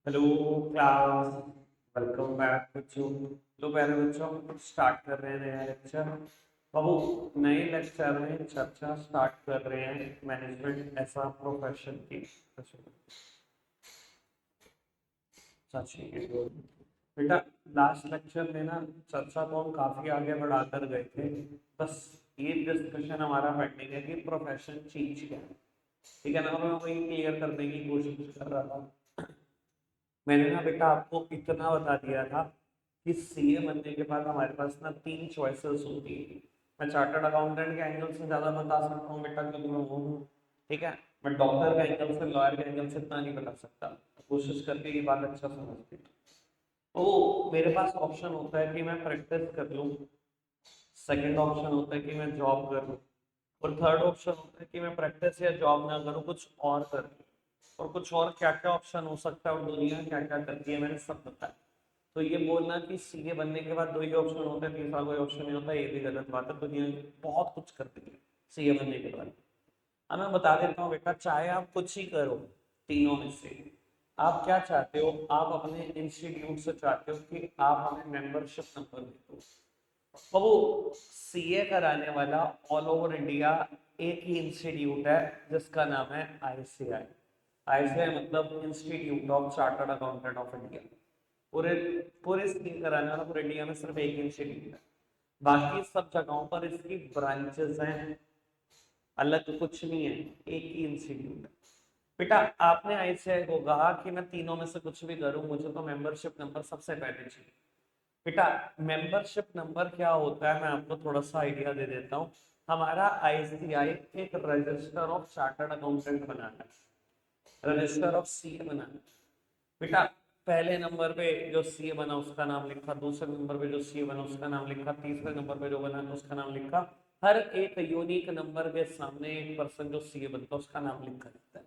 Hello class. Welcome back बच्चों। तो पहले बच्चों हम स्टार्ट कर रहे हैं नया लेक्चर। बाबू, नए लेक्चर में चर्चा स्टार्ट कर रहे हैं मैनेजमेंट ऐसा प्रोफेशन की। सच्ची बेटा, लास्ट लेक्चर में ना चर्चा को हम काफी आगे बढ़ाकर गए थे। बस ये डिस्कशन हमारा पेंडिंग है कि प्रोफेशन चीज क्या है। ठीक है ना, मैं वही क्लियर करने की कोशिश कर रहा था। मैंने ना बेटा आपको इतना बता दिया था कि सीए बनने के बाद हमारे पास ना तीन चॉइसेस होती है। मैं चार्टर्ड अकाउंटेंट के एंगल से ज्यादा बता सकता हूँ बेटा, क्योंकि मैं वो हूँ। ठीक है। मैं डॉक्टर के एंगल से, लॉयर के एंगल से इतना नहीं बता सकता। कोशिश करके ये बात अच्छा समझती हूँ। तो मेरे पास ऑप्शन होता है कि मैं प्रैक्टिस कर लूँ। सेकंड ऑप्शन होता है कि मैं जॉब कर लूँ। और थर्ड ऑप्शन होता है कि मैं प्रैक्टिस या जॉब ना करूँ, कुछ और कर लूँ। और कुछ और क्या क्या ऑप्शन हो सकता है और दुनिया क्या क्या करती है, मैंने सब बताया। तो ये बोलना कि सीए बनने के बाद दो ही ऑप्शन होता है, तीसरा कोई ऑप्शन नहीं होता, ये भी गलत बात है। दुनिया बहुत कुछ करती है सीए बनने के बाद। अब मैं बता देता हूँ बेटा, चाहे आप कुछ ही करो तीनों में से, आप क्या चाहते हो? आप अपने इंस्टीट्यूट से चाहते हो कि आप हमें मेंबरशिप नंबर दे दो। तो वो सीए कराने वाला ऑल ओवर इंडिया एक ही इंस्टीट्यूट है जिसका नाम है आईसीआई। आईसीआई मतलब institute of chartered accountant of India. पूरे पूरे सीए कराने वाला पूरे इंडिया में सिर्फ एक इंस्टीट्यूट है। बाकी सब जगहों पर इसकी ब्रांचेस हैं, अलग कुछ नहीं है, एक ही इंस्टीट्यूट है। बेटा, आपने आईसीआई को कहा कि मैं तीनों में से कुछ भी करूं, मुझे तो मेंबरशिप नंबर सबसे पहले चाहिए। बेटा, मेंबरशिप नंबर क्या होता है मैं आपको थोड़ा सा आइडिया दे देता हूँ। हमारा आईसीआई एक रजिस्टर ऑफ चार्टर्ड अकाउंटेंट बनाना है, रजिस्टर ऑफ सीए बनाना है। बेटा, पहले नंबर पे जो सीए बना उसका नाम लिखा, दूसरे नंबर पे जो सीए बना उसका नाम लिखा, तीसरे नंबर पे जो बना उसका नाम लिखा। हर एक यूनिक नंबर के सामने एक पर्सन जो सीए बनता है उसका नाम लिखा रहता है।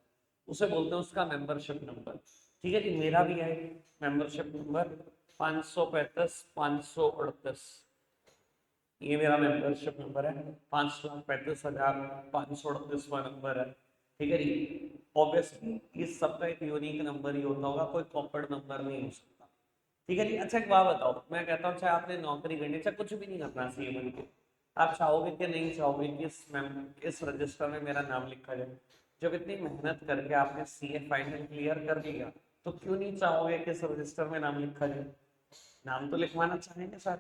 उसे बोलते हैं उसका मेंबरशिप नंबर। ठीक है जी, मेरा भी है मेंबरशिप नंबर 535 538। ये मेरा मेंबरशिप नंबर है, 5,35,538वां नंबर है। ठीक है जी। ऑब्वियसली इस सबका एक यूनिक नंबर ही होता होगा, कोई कॉर्पोरेट नंबर नहीं हो सकता। ठीक है जी। अच्छा, एक बात बताओ, मैं कहता हूँ चाहे आपने नौकरी करनी, चाहे कुछ भी नहीं करना सीए बन के, आप चाहोगे कि नहीं चाहोगे कि इस रजिस्टर में मेरा नाम लिखा जाए? जब इतनी मेहनत करके आपने सीए फाइनल क्लियर कर लिया, तो क्यों नहीं चाहोगे कि इस रजिस्टर में नाम लिखा जाए? नाम तो लिखवाना चाहेंगे सर।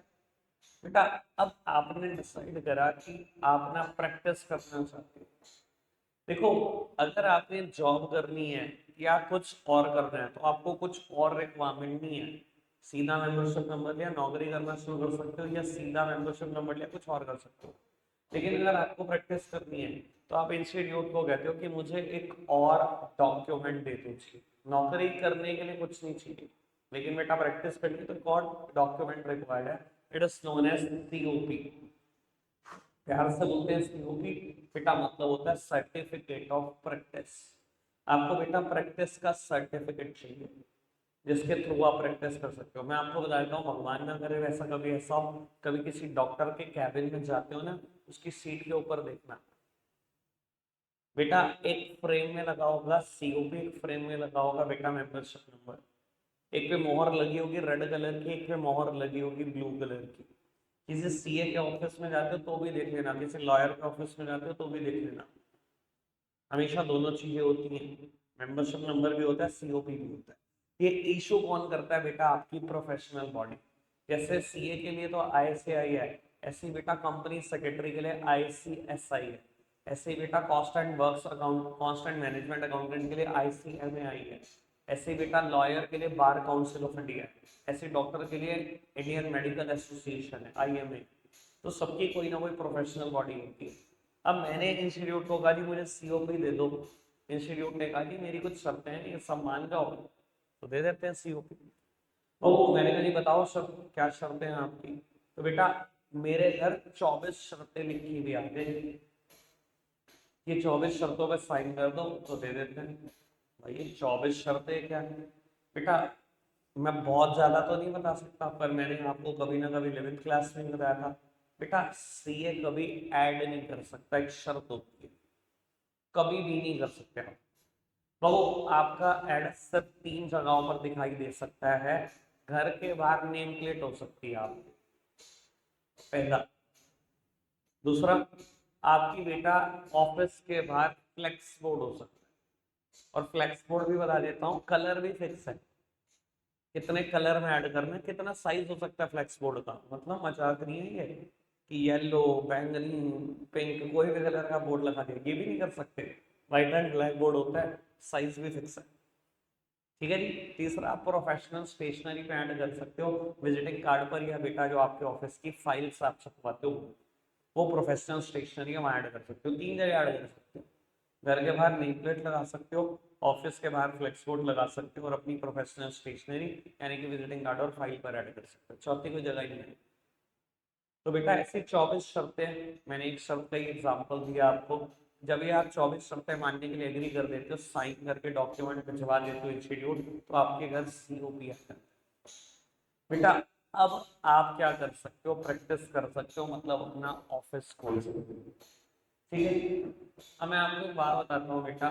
बेटा, अब आपने डिसाइड करा कि आप ना प्रैक्टिस करना चाहते हो। देखो, अगर आपने जॉब करनी है या कुछ और करना है तो आपको कुछ और रिक्वायरमेंट नहीं है। सीधा मेंबरशिप नंबर लिया, नौकरी करना शुरू कर सकते हो, या सीधा मेंबरशिप नंबर लिया कुछ और कर सकते हो। लेकिन अगर आपको प्रैक्टिस करनी है तो आप इंस्टीट्यूट को कहते हो कि मुझे एक और डॉक्यूमेंट दे दीजिए। नौकरी करने के लिए कुछ नहीं चाहिए, लेकिन बेटा प्रैक्टिस करनी है तो एक और डॉक्यूमेंट रिक्वायर्ड है। It is known as COP. प्यार से बोलते हैं सीओपी। बेटा मतलब होता है सर्टिफिकेट ऑफ प्रैक्टिस। आपको बेटा प्रैक्टिस का सर्टिफिकेट चाहिए जिसके थ्रू आप प्रैक्टिस कर सकते हो। मैं आपको बता देता हूँ, भगवान ना करे वैसा कभी ऐसा हो, कभी किसी डॉक्टर के कैबिन में जाते हो ना, उसकी सीट के ऊपर देखना बेटा, एक फ्रेम में लगा होगा सीओपी, एक फ्रेम में लगा होगा बेटा मेंबरशिप नंबर। एक पे मोहर लगी होगी रेड कलर की, एक पे मोहर लगी होगी ब्लू कलर की। किसी सीए के ऑफिस में जाते हो तो भी देख लेना, किसी लॉयर के ऑफिस में जाते हो तो भी देख लेना। हमेशा दोनों चीजें होती हैं, मेंबरशिप नंबर भी होता है, सीओपी भी होता है। ये इशू कौन करता है बेटा? आपकी प्रोफेशनल बॉडी। जैसे सीए के लिए तो आईसीआई है, ऐसे ही बेटा कंपनी सेक्रेटरी के लिए आईसीएसआई है। ऐसे ही बेटा cost and works account, cost and management accountant के लिए आईसीएमएआई है। ऐसे ही बेटा लॉयर के लिए बार काउंसिल ऑफ इंडिया है। ऐसे डॉक्टर के लिए इंडियन मेडिकल एसोसिएशन है, आईएमए। तो सबकी कोई ना कोई प्रोफेशनल बॉडी होती है। अब मैंने इंस्टीट्यूट को कहा जी मुझे सीओपी दे दो। इंस्टीट्यूट ने कहा जी मेरी कुछ शर्तें हैं, ये सब मान जाओ तो दे देते हैं सीओपी। तो मैंने कहा जी बताओ सर, क्या शर्तें हैं आपकी? तो बेटा, मेरे घर 24 शर्तें लिखी हुई आ गई। ये 24 शर्तों पे साइन कर दो तो दे देते हैं। भाई ये 24 शर्तें क्या है बेटा? मैं बहुत ज्यादा तो नहीं बता सकता, पर मैंने आपको कभी ना कभी 11th क्लास में बताया था बेटा, सीए कभी ऐड नहीं कर सकता, एक शर्त होती है, कभी भी नहीं कर सकते आप। तो आपका एड सिर्फ 3 जगहों पर दिखाई दे सकता है। घर के बाहर नेम प्लेट हो सकती है आपकी, पहला। दूसरा, आपकी बेटा ऑफिस के बाहर फ्लेक्स बोर्ड हो सकता है। और फ्लेक्स बोर्ड भी बता देता हूँ, कलर भी फिक्स है, कितने कलर में ऐड करना है, कितना साइज हो सकता है फ्लेक्स बोर्ड का। मतलब मजाक नहीं है ये कि येलो, बैंगनी, पिंक, कोई भी कलर का बोर्ड लगा दिया, ये भी नहीं कर सकते। व्हाइट एंड ब्लैक बोर्ड होता है, साइज भी फिक्स है। ठीक है जी। तीसरा, आप प्रोफेशनल स्टेशनरी पे ऐड कर सकते हो, विजिटिंग कार्ड पर, या बेटा जो आपके ऑफिस की फाइल्स आप छपवाते हो वो प्रोफेशनल स्टेशनरी में ऐड कर सकते हो। 3 जगह ऐड कर सकते हो। घर के बाहर नेम प्लेट लगा सकते हो, ऑफिस के बाहर फ्लेक्स बोर्ड लगा सकते हो, और अपनी प्रोफेशनल स्टेशनरी यानी कि विजिटिंग कार्ड और फाइल पर ऐड कर सकते हो। चौथी कोई जगह ही नहीं है। तो बेटा ऐसी 24 शर्तें, मैंने एक शर्त का ही एग्जाम्पल दिया आपको। जब ये आप 24 शर्तें मानने के लिए एग्री कर देते हो, साइन करके डॉक्यूमेंट भिजवा देते हो इंस्टीट्यूट, तो आपके घर COP आता है। बेटा अब आप क्या कर सकते हो, प्रैक्टिस कर सकते हो, मतलब अपना ऑफिस खोल सकते हो। ठीक है। अब मैं आपको एक बात बताता हूँ बेटा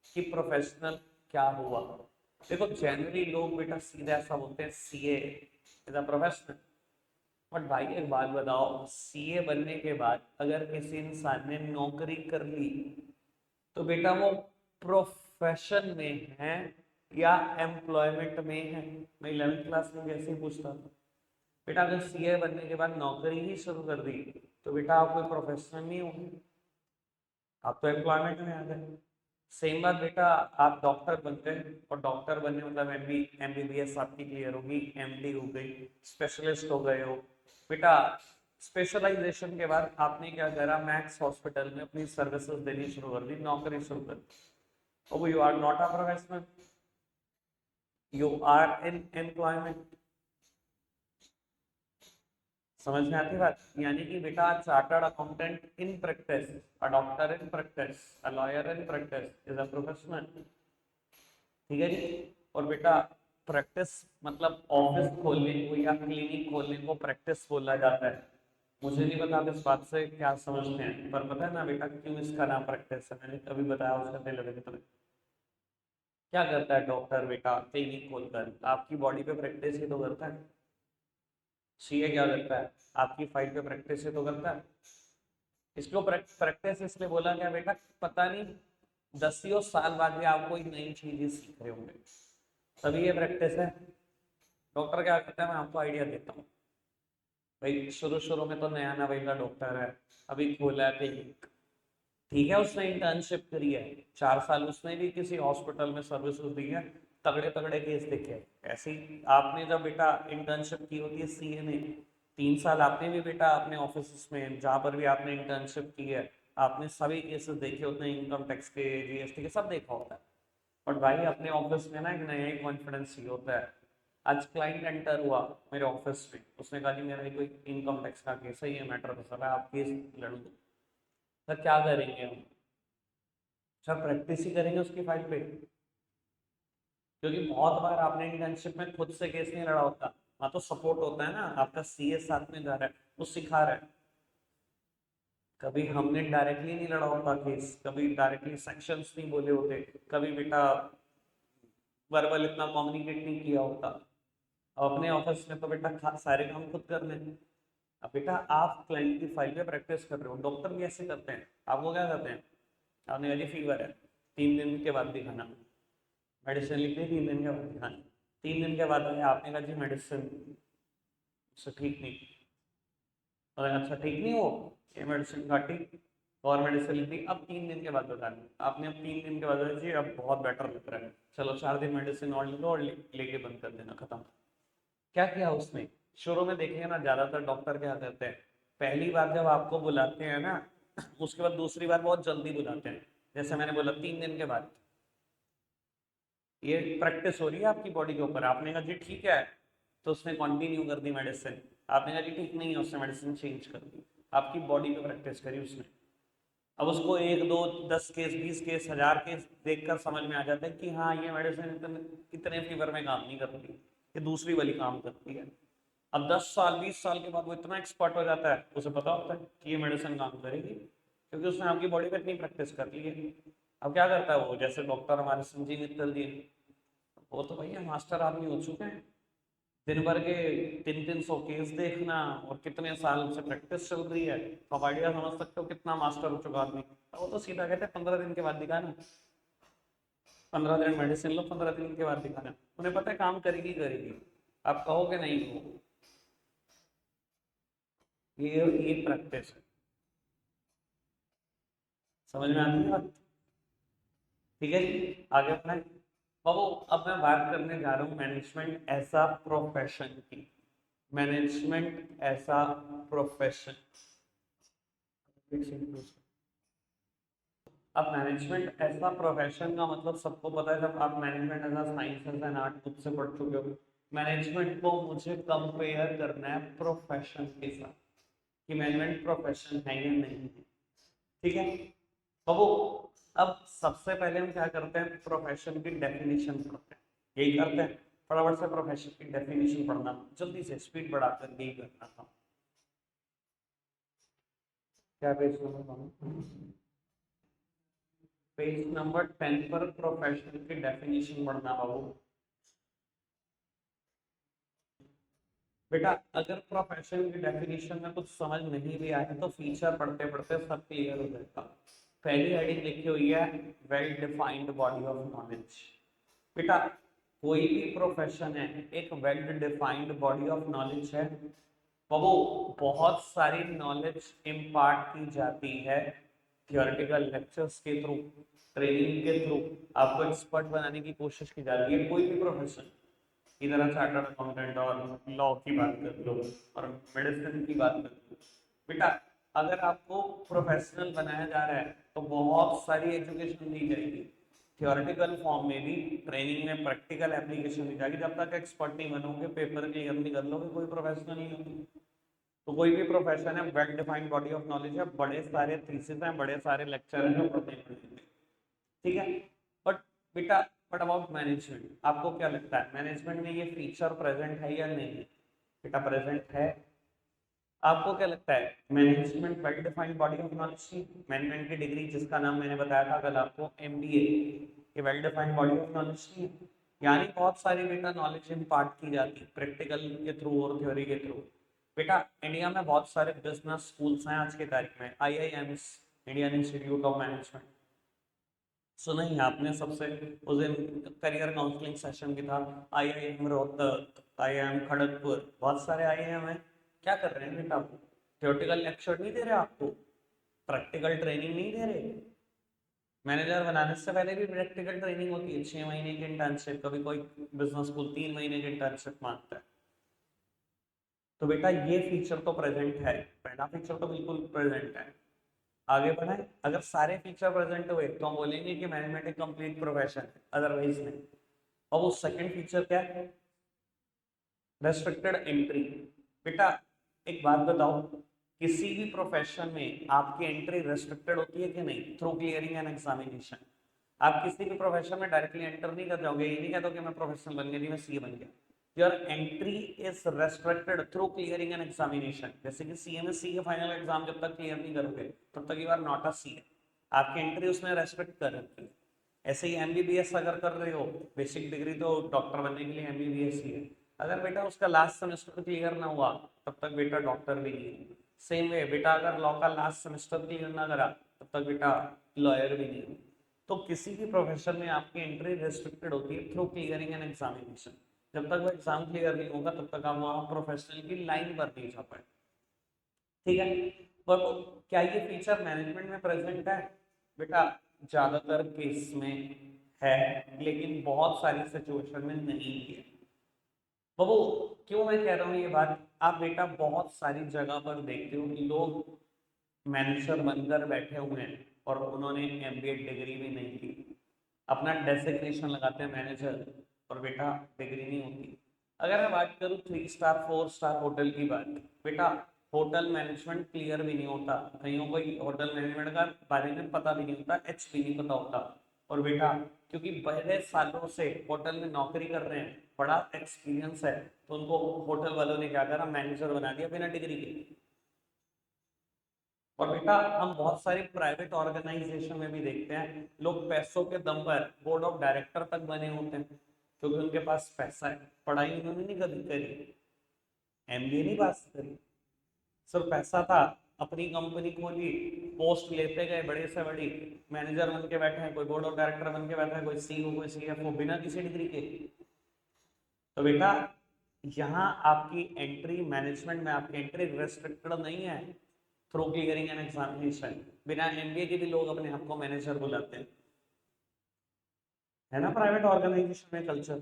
कि प्रोफेशनल क्या हुआ। देखो जनरली लोग बेटा सीधा ऐसा बोलते हैं, CA is a professional. But भाई एक बात बताओ, CA बनने के बाद अगर किसी इंसान ने नौकरी कर ली, तो बेटा वो प्रोफेशन में है या एम्प्लॉयमेंट में है। मैं 11th क्लास में जैसे ही पूछता था, बेटा अगर CA बनने के बाद नौकरी ही शुरू कर दी, तो बेटा आप कोई प्रोफेशनल नहीं होंगे, आप तो एम्प्लॉयमेंट में आ गए। सेम बात बेटा, आप डॉक्टर बन गए, और डॉक्टर बनने मतलब MBBS आपकी क्लियर होगी, MD हो गई, स्पेशलिस्ट हो गए हो। बेटा स्पेशलाइजेशन के बाद आपने क्या करा, मैक्स हॉस्पिटल में अपनी सर्विसेज देनी शुरू कर दी, नौकरी शुरू कर दी। अब you are not a professional, you are in employment. समझ में आती बात? यानी कि बेटा chartered accountant in practice, a doctor in practice, a lawyer in practice is a professional. ठीक है जी। और बेटा प्रैक्टिस मतलब ऑफिस खोलने को या क्लिनिक खोलने को प्रैक्टिस बोला जाता है। मुझे नहीं पता आप इस बात से क्या समझते हैं, पर पता है ना बेटा क्यों इसका नाम प्रैक्टिस है, मैंने कभी बताया उसका दिल लगे तुम्हें। क्या करता है डॉक्टर बेटा क्लिनिक खोलकर, आपकी बॉडी पे प्रैक्टिस ही तो करता है। CA क्या करता है, आपकी फाइल पे प्रैक्टिस ही तो करता है। इसको प्रैक्टिस इसलिए बोला गया बेटा, पता नहीं 10 साल बाद भी आप कोई नई चीज सीख रहे होंगे, तभी ये प्रैक्टिस है। डॉक्टर क्या करता है, मैं आपको आइडिया देता हूँ। भाई शुरू शुरू में तो नया नवेला डॉक्टर है, अभी खोला है क्लिनिक, ठीक है, उसने इंटर्नशिप करी है, 4 साल उसने भी किसी हॉस्पिटल में सर्विसेज दी है, तगड़े तगड़े केस देखे हैं। ऐसे ही आपने जब बेटा इंटर्नशिप की होती है CA में, 3 साल आपने भी बेटा अपने ऑफिस में जहाँ पर भी आपने इंटर्नशिप की है, आपने सभी केसेस देखे होते हैं, इनकम टैक्स के, GST के, सब देखा होता है। बट भाई अपने ऑफिस में ना एक नया ही कॉन्फिडेंस ही होता है। आज क्लाइंट एंटर हुआ मेरे ऑफिस में, उसने कहा जी मेरा कोई इनकम टैक्स का केस है, ये मैटर फंसा है, आप केस लड़ दो। सर क्या करेंगे हम? सर प्रैक्टिस ही करेंगे उसकी फाइल पे, क्योंकि बहुत बार आपने इंटर्नशिप में खुद से केस नहीं लड़ा होता, वहाँ तो सपोर्ट होता है ना, आपका CA साथ में जा रहा है, वो सिखा रहा है। कभी हमने डायरेक्टली नहीं लड़ा होता केस, कभी डायरेक्टली सेक्शंस नहीं बोले होते, कभी बेटा वर्बल इतना कम्युनिकेट नहीं किया होता। अब अपने ऑफिस में तो बेटा सारे काम खुद कर लें। अब बेटा आप क्लाइंट की फाइल पे प्रैक्टिस कर रहे हो, डॉक्टर भी ऐसे करते हैं। आपको क्या करते हैं, आपने कहा जी फीवर है, 3 दिन के बाद दिखाना, मेडिसिन लिख दी, 3 दिन के बाद दिखाना। 3 दिन के बाद आया, आपने कहा जी मेडिसिन से ठीक नहीं, और अच्छा ठीक नहीं हो, ये मेडिसिन काटी और मेडिसिन लिख दी, अब 3 दिन के बाद बताना। आपने अब 3 दिन के बाद बोला, जी अब बहुत बेटर लग रहा है, चलो 4 दिन मेडिसिन और ले लो और लेके बंद कर देना, खत्म। क्या किया उसने? शुरू में देखेंगे ना, ज्यादातर डॉक्टर क्या करते हैं, पहली बार जब आपको बुलाते हैं ना, उसके बाद दूसरी बार बहुत जल्दी बुलाते हैं। जैसे मैंने बोला 3 दिन के बाद, ये प्रैक्टिस हो रही है आपकी बॉडी के ऊपर। आपने कहा जी ठीक है, तो उसने कंटिन्यू कर दी मेडिसिन। आपने कहा जी ठीक नहीं है, उसने मेडिसिन चेंज कर दी। आपकी बॉडी पे प्रैक्टिस करी उसने। अब उसको 1 2 10 केस 20 केस 1000 केस देखकर समझ में आ जाता है कि हाँ ये मेडिसिन इतने फीवर में काम नहीं करती, ये दूसरी वाली काम करती है। अब 10 साल 20 साल के बाद वो इतना एक्सपर्ट हो जाता है, उसे पता होता है कि ये मेडिसिन काम करेगी, क्योंकि उसने आपकी बॉडी पे इतनी प्रैक्टिस कर ली है। अब क्या करता है वो, जैसे डॉक्टर हमारे संजीव मित्तल जी, वो तो भैया मास्टर आदमी हो चुके हैं, दिन भर के 300 केस देखना और कितने साल से प्रैक्टिस चल रही है, तो आप आइडिया समझ सकते हो कितना मास्टर हो चुका आदमी। तो वो तो सीधा कहते हैं 15 दिन के बाद दिखाना, 15 दिन मेडिसिन लो, 15 दिन के बाद दिखाना। उन्हें पता है काम करेगी करेगी, आप कहोगे नहीं हो। ये प्रैक्टिस है, समझ में आती है बात? ठीक है जी, आगे बढ़े। बाबू अब मैं बात करने जा रहा हूँ मैनेजमेंट एज अ प्रोफेशन की। Management as a profession. अब मैनेजमेंट एज अ प्रोफेशन का मतलब सबको पता है, जब आप management as a science as an art book से पढ़ चुके हो। मैनेजमेंट को मुझे कंपेयर करना है प्रोफेशन के साथ, कि मैनेजमेंट प्रोफेशन है या नहीं है। ठीक है, तो वो अब सबसे पहले हम क्या करते हैं, प्रोफेशन की डेफिनेशन पढ़ते हैं। यही करते हैं, फटाफट से प्रोफेशन की डेफिनेशन पढ़ना, जल्दी से स्पीड बढ़ाकर यही करना था। क्या पेज नंबर, पेज नंबर 10 पर प्रोफेशन की डेफिनेशन पढ़ना बाबू। बेटा अगर प्रोफेशन की डेफिनेशन में कुछ समझ नहीं भी आए तो फीचर पढ़ते पढ़ते सब क्लियर हो जाएगा। पहली हेडिंग लिखी हुई है well defined body of knowledge. बेटा कोई भी प्रोफेशन है एक well defined body of knowledge है, वो बहुत सारी नॉलेज इम्पार्ट की जाती है थियोरेटिकल लेक्चर्स के थ्रू, ट्रेनिंग के थ्रू, आपको एक्सपर्ट बनाने की कोशिश की जाती है। कोई भी प्रोफेशन, इधर आप चार्टर्ड अकाउंटेंट और लॉ की बात कर लो और मेडिसिन की बात कर लो, बेटा अगर आपको प्रोफेशनल बनाया जा रहा है तो बहुत सारी एजुकेशन दी जाएगी, थियोरेटिकल फॉर्म में भी, ट्रेनिंग में प्रैक्टिकल एप्लीकेशन दी जाएगी। जब तक एक्सपर्ट नहीं बनोगे, पेपर क्लियर नहीं कर लोगे, कोई प्रोफेशनल नहीं होगी। तो कोई भी प्रोफेशन है well defined body of knowledge है, बड़े सारे थीसिस हैं, बड़े सारे लेक्चर हैं जो पढ़ने पड़ेंगे। ठीक है, बट बेटा बट अबाउट मैनेजमेंट आपको क्या लगता है, मैनेजमेंट में ये फीचर प्रेजेंट है या नहीं? बेटा प्रेजेंट है। आपको क्या लगता है management well defined body of knowledge की, मैनेजमेंट की डिग्री जिसका नाम मैंने बताया था कल आपको, एमबीए, ये well defined body of knowledge की? यानी बहुत सारी बेटा नॉलेज इम्पार्ट की जाती है प्रैक्टिकल के थ्रू और थ्योरी के थ्रू। बेटा इंडिया में बहुत सारे बिजनेस स्कूल्स हैं आज की तारीख में, IIMs, Indian institute of management, सुना ही आपने सबसे उस दिन करियर काउंसलिंग सेशन भी था। आईआईएम रोहतक, आईआईएम खड़गपुर, बहुत सारे आईआईएम हैं। क्या कर रहे हैं बेटा, आपको थियोरेटिकल लेक्चर नहीं दे रहे, आपको प्रैक्टिकल ट्रेनिंग नहीं दे रहे। मैनेजर बनाने से पहले भी प्रैक्टिकल ट्रेनिंग होती है, 6 महीने की इंटर्नशिप, कभी कोई बिजनेस स्कूल 3 महीने की इंटर्नशिप मांगता है। तो बेटा ये फीचर तो प्रेजेंट है, पहला फीचर तो बिल्कुल प्रेजेंट है। आगे बढ़ाएं, अगर सारे फीचर प्रेजेंट हुए तो हम बोलेंगे कि मैनेजमेंट एक कंप्लीट प्रोफेशन है, अदरवाइज नहीं। और वो सेकंड फीचर क्या है, रेस्ट्रिक्टेड एंट्री। बेटा एक बात बताओ, किसी भी प्रोफेशन में आपकी एंट्री रेस्ट्रिक्टेड होती है कि नहीं, थ्रू क्लियरिंग एन एग्जामिनेशन। आप किसी भी प्रोफेशन में डायरेक्टली एंटर नहीं कर जाओगे, ये नहीं कहते कि मैं प्रोफेशनल बन गया जी, मैं सीए बन गया। Your entry is restricted through clearing an examination. जैसे कि सीए में सी के फाइनल एग्जाम जब तक क्लियर नहीं करोगे तब तक you are not a CA, आपकी एंट्री उसमें रेस्ट्रिक्ट कर रखी है। ऐसे ही एमबीबीएस अगर कर रहे हो, बेसिक डिग्री तो डॉक्टर बनने के लिए एमबीबीएस ही है, अगर बेटा उसका लास्ट सेमेस्टर क्लियर ना हुआ तब तक बेटा डॉक्टर भी नहीं है। सेम वे बेटा अगर लॉ का लास्ट सेमेस्टर क्लियर ना करा तब तक बेटा लॉयर भी नहीं है। तो किसी भी प्रोफेशन में आपकी एंट्री रेस्ट्रिक्टेड होती है थ्रू क्लियरिंग एन एग्जामिनेशन। जब तक वो एग्जाम क्लियर नहीं होगा तब तक आप वहाँ प्रोफेशनल की लाइन पर नहीं जा पाए। ठीक है, पर क्या ये फीचर मैनेजमेंट में प्रेजेंट है? बेटा ज्यादातर केस में है, लेकिन बहुत सारी सिचुएशन में नहीं है। बाबू क्यों मैं कह रहा हूँ ये बात, आप बेटा बहुत सारी जगह पर देखते हो कि लोग मैनेजर बनकर बैठे हुए हैं और उन्होंने एमबीए डिग्री भी नहीं की, अपना डेसिग्नेशन लगाते हैं मैनेजर और बेटा डिग्री नहीं होती। अगर मैं बात करूँ 3 स्टार 4 स्टार होटल की बात, बेटा होटल मैनेजमेंट क्लियर भी नहीं होता, कईयों को होटल मैनेजमेंट का बारे में पता भी नहीं होता, एच भी नहीं पता होता। और बेटा क्योंकि पहले सालों से होटल में नौकरी कर रहे हैं, बड़ा एक्सपीरियंस है, तो उनको होटल वालों ने क्या करा, मैनेजर बना दिया बिना डिग्री के। और बेटा हम बहुत सारे प्राइवेट ऑर्गेनाइजेशन में भी देखते हैं लोग पैसों के दम पर बोर्ड ऑफ डायरेक्टर तक बने होते हैं क्योंकि उनके पास पैसा है। पढ़ाई उन्होंने नहीं कभी करी, एमबीए नहीं पास करी, सिर्फ पैसा था, अपनी कंपनी खोली, पोस्ट लेते गए बड़े से बड़ी, मैनेजर बन के बैठे हैं, कोई बोर्ड ऑफ डायरेक्टर बन के बैठा है, कोई सीईओ कोई सीएफओ बिना किसी डिग्री के। तो बेटा यहाँ आपकी एंट्री मैनेजमेंट में आपकी एंट्री रेस्ट्रिक्टेड नहीं है थ्रू क्लियरिंग एन एग्जामिनेशन। बिना एमबीए के भी लोग अपने आप को मैनेजर बुलाते हैं, है ना प्राइवेट ऑर्गेनाइजेशन में कल्चर।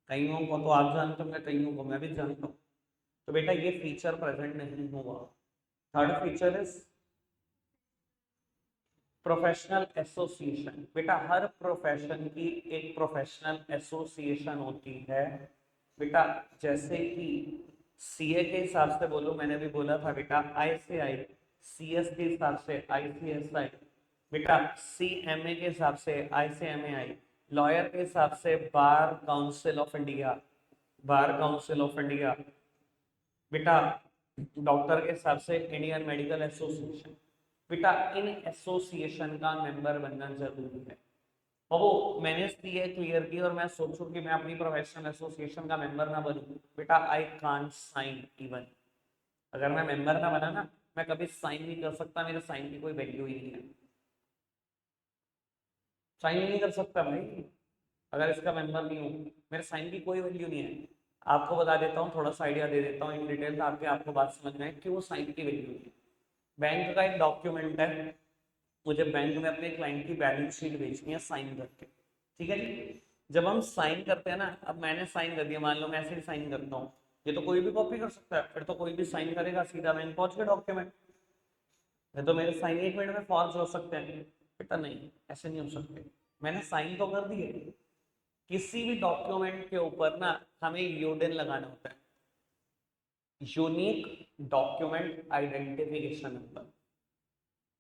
कईयों को तो आप जानते होंगे, कईयों को मैं भी जानता हूँ। तो बेटा ये फीचर प्रेजेंट नहीं हुआ। Third feature is professional association. बेटा हर प्रोफेशन की एक प्रोफेशनल एसोसिएशन होती है बेटा। जैसे कि सीए के हिसाब से बोलो, मैंने भी बोला था बेटा आई से आई, सीएस के हिसाब से आईसीएसआई, बेटा सीएमए के हिसाब से आईसीएमएआई, लॉयर के हिसाब से bar council of India, bar council of India, बेटा डॉक्टर के हिसाब से इंडियन मेडिकल एसोसिएशन। बेटा इन एसोसिएशन का मेंबर बनना जरूरी है। और वो मैंने सीए क्लियर की और मैं सोचूं कि मैं अपनी प्रोफेशनल एसोसिएशन का मेंबर ना बनूं, बेटा आई कांट साइन इवन। अगर मैं मेंबर ना बना ना, मैं कभी साइन नहीं कर सकता, मेरे साइन की कोई वैल्यू ही नहीं है। साइन ही नहीं कर सकता भाई, अगर इसका मेंबर नहीं हूँ मेरे साइन की कोई वैल्यू नहीं है। आपको बता देता हूँ, थोड़ा सा आइडिया दे देता हूँ इन डिटेल ताकि आपको बात समझ में आए क्यों साइन की वैल्यू नहीं है। बैंक का एक डॉक्यूमेंट है, मुझे बैंक में अपने क्लाइंट की बैलेंस शीट भेजनी है साइन करके, ठीक है जी। जब हम साइन करते हैं ना, अब मैंने साइन कर दिया, मान लो मैं ऐसे ही साइन करता हूँ, ये तो कोई भी कॉपी कर सकता है, फिर तो कोई भी साइन करेगा सीधा बैंक पहुंच गया डॉक्यूमेंट। ये तो मेरे साइन 1 मिनट में फॉर्ज हो सकते हैं, बेटा नहीं ऐसे नहीं हो सकते। मैंने साइन तो कर दिए। किसी भी डॉक्यूमेंट के ऊपर ना हमें यूडिन लगाना होता है, यूनिक डॉक्यूमेंट आइडेंटिफिकेशन नंबर,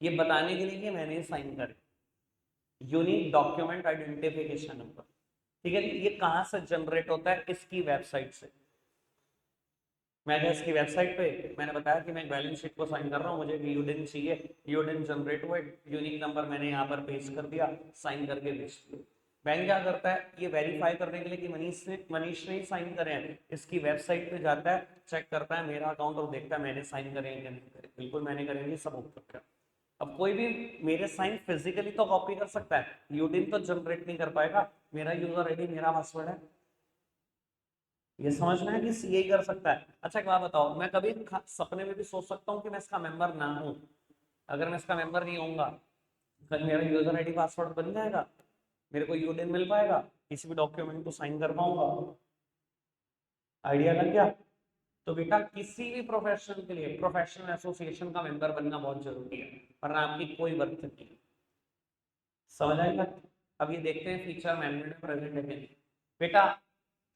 ये बताने के लिए कि मैंने साइन करे। यूनिक डॉक्यूमेंट आइडेंटिफिकेशन नंबर, ठीक है। ये कहां से जनरेट होता है, इसकी वेबसाइट से। मैंने इसकी वेबसाइट पे मैंने बताया कि मैं बैलेंस शीट को साइन कर रहा हूँ, मुझे यूडिन चाहिए, यूडिन जनरेट हुए, यूनिक नंबर मैंने यहाँ पर पेस्ट कर दिया, साइन करके भेज दिया। बैंक क्या करता है, ये वेरीफाई करने के लिए कि मनीष ने ही साइन करे हैं, इसकी वेबसाइट पे जाता है, चेक करता है मेरा अकाउंट और देखता है मैंने साइन करे हैं या नहीं करे। बिल्कुल मैंने करे हैं, सब ओके। अब कोई भी मेरे साइन फिजिकली तो कॉपी कर सकता है, यूडिन तो जनरेट नहीं कर पाएगा, मेरा यूजर आईडी मेरा पासवर्ड है। ये समझना है कि सीए कर सकता है। अच्छा एक बात बताओ, मैं कभी सपने में भी सोच सकता हूँ कि मैं इसका मेंबर ना हूँ। अगर मैं इसका मेंबर नहीं होऊंगा, कल मेरा यूजर आईडी पासवर्ड बन जाएगा, मेरे को यूडिन मिल पाएगा, किसी भी डॉक्यूमेंट को साइन कर पाऊंगा। आइडिया लग गया। तो बेटा किसी भी प्रोफेशन के लिए प्रोफेशनल एसोसिएशन का मेंबर बनना बहुत जरूरी है, वरना आपकी कोई वर्थ नहीं। समझ आएगा। अब ये देखते हैं फीचर मैनेजमेंट में प्रेजेंट है कि नहीं। बेटा